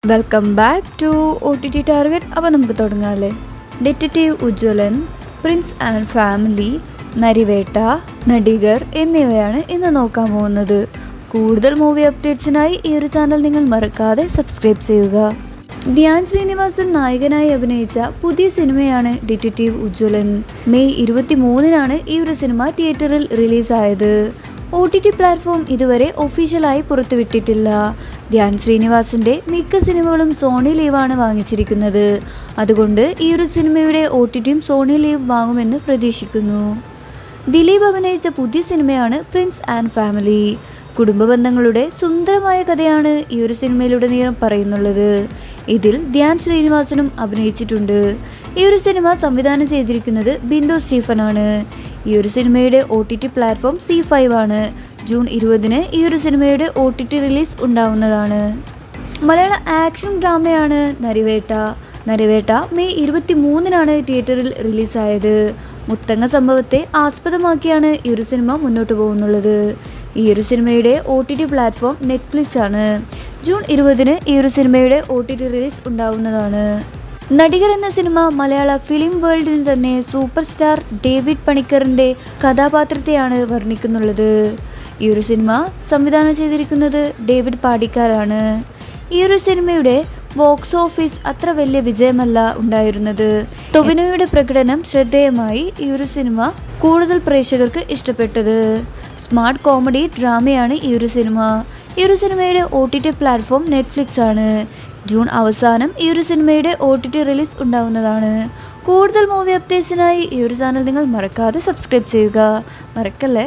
Welcome back to OTT target. അപ്പോൾ നമുക്ക് തുടങ്ങാമല്ലേ. Detective Ujjwalan, prince and family, Narivetta, Nadigar എന്നിവയാണ് ഇന്ന് നോക്കാൻ പോകുന്നത്. കൂടുതൽ മൂവി അപ്ഡേറ്റ്സിനായി ഈ ഒരു ചാനൽ നിങ്ങൾ മറക്കാതെ സബ്സ്ക്രൈബ് ചെയ്യുക. ധ്യാൻ ശ്രീനിവാസൻ നായകനായി അഭിനയിച്ച പുതിയ സിനിമയാണ് ഡിറ്റക്റ്റീവ് ഉജ്ജ്വലൻ. മെയ് 23-നാണ് ഈ ഒരു സിനിമ തിയേറ്ററിൽ റിലീസായത്. OTT പ്ലാറ്റ്ഫോം ഇതുവരെ ഒഫീഷ്യലായി പുറത്തുവിട്ടിട്ടില്ല. ധ്യാൻ ശ്രീനിവാസന്റെ മിക്ക സിനിമകളും സോണി ലീവാണ് വാങ്ങിച്ചിരിക്കുന്നത്. അതുകൊണ്ട് ഈ ഒരു സിനിമയുടെ OTTയും സോണി ലീവ് വാങ്ങുമെന്ന് പ്രതീക്ഷിക്കുന്നു. ദിലീപ് അഭിനയിച്ച പുതിയ സിനിമയാണ് പ്രിൻസ് ആൻഡ് ഫാമിലി. കുടുംബ ബന്ധങ്ങളുടെ സുന്ദരമായ കഥയാണ് ഈ ഒരു സിനിമയിലുടനീളം പറയുന്നുള്ളത്. ഇതിൽ ധ്യാൻ ശ്രീനിവാസനും അഭിനയിച്ചിട്ടുണ്ട്. ഈ ഒരു സിനിമ സംവിധാനം ചെയ്തിരിക്കുന്നത് ബിന്ദു സ്റ്റീഫൻ ആണ്. ഈ ഒരു സിനിമയുടെ OTT പ്ലാറ്റ്ഫോം C5 ആണ്. ജൂൺ 20-ന് ഈ ഒരു സിനിമയുടെ OTT റിലീസ് ഉണ്ടാവുന്നതാണ്. മലയാള ആക്ഷൻ ഡ്രാമയാണ് നരിവേട്ട. നരിവേട്ട മെയ് 23-നാണ് തിയേറ്ററിൽ റിലീസായത്. മുത്തങ്ങ സംഭവത്തെ ആസ്പദമാക്കിയാണ് ഈ ഒരു സിനിമ മുന്നോട്ട് പോകുന്നുള്ളത്. ഈ ഒരു സിനിമയുടെ OTT പ്ലാറ്റ്ഫോം നെറ്റ്ഫ്ലിക്സ് ആണ്. ജൂൺ 20-ന് ഈ ഒരു സിനിമയുടെ OTT റിലീസ് ഉണ്ടാവുന്നതാണ്. നടിഗർ എന്ന സിനിമ മലയാള ഫിലിം വേൾഡിന് തന്നെ സൂപ്പർ സ്റ്റാർ ഡേവിഡ് പണിക്കറിൻ്റെ കഥാപാത്രത്തെയാണ് വർണ്ണിക്കുന്നുള്ളത്. ഈ ഒരു സിനിമ സംവിധാനം ചെയ്തിരിക്കുന്നത് ഡേവിഡ് പാടിക്കാരാണ്. ഈ ഒരു സിനിമയുടെ ബോക്സ് ഓഫീസ് അത്ര വലിയ വിജയമല്ല ഉണ്ടായിരുന്നത്. ടൊവിനോയുടെ പ്രകടനം ശ്രദ്ധേയമായി ഈ ഒരു സിനിമ കൂടുതൽ പ്രേക്ഷകർക്ക് ഇഷ്ടപ്പെട്ടത്. സ്മാർട്ട് കോമഡി ഡ്രാമയാണ് ഈ ഒരു സിനിമ. ഈ ഒരു സിനിമയുടെ OTT പ്ലാറ്റ്ഫോം നെറ്റ്ഫ്ലിക്സ് ആണ്. ജൂൺ അവസാനം ഈ ഒരു സിനിമയുടെ OTT റിലീസ് ഉണ്ടാവുന്നതാണ്. കൂടുതൽ മൂവി അപ്ഡേറ്റ്സിനായി ഈ ഒരു ചാനൽ നിങ്ങൾ മറക്കാതെ സബ്സ്ക്രൈബ് ചെയ്യുക. മറക്കല്ലേ.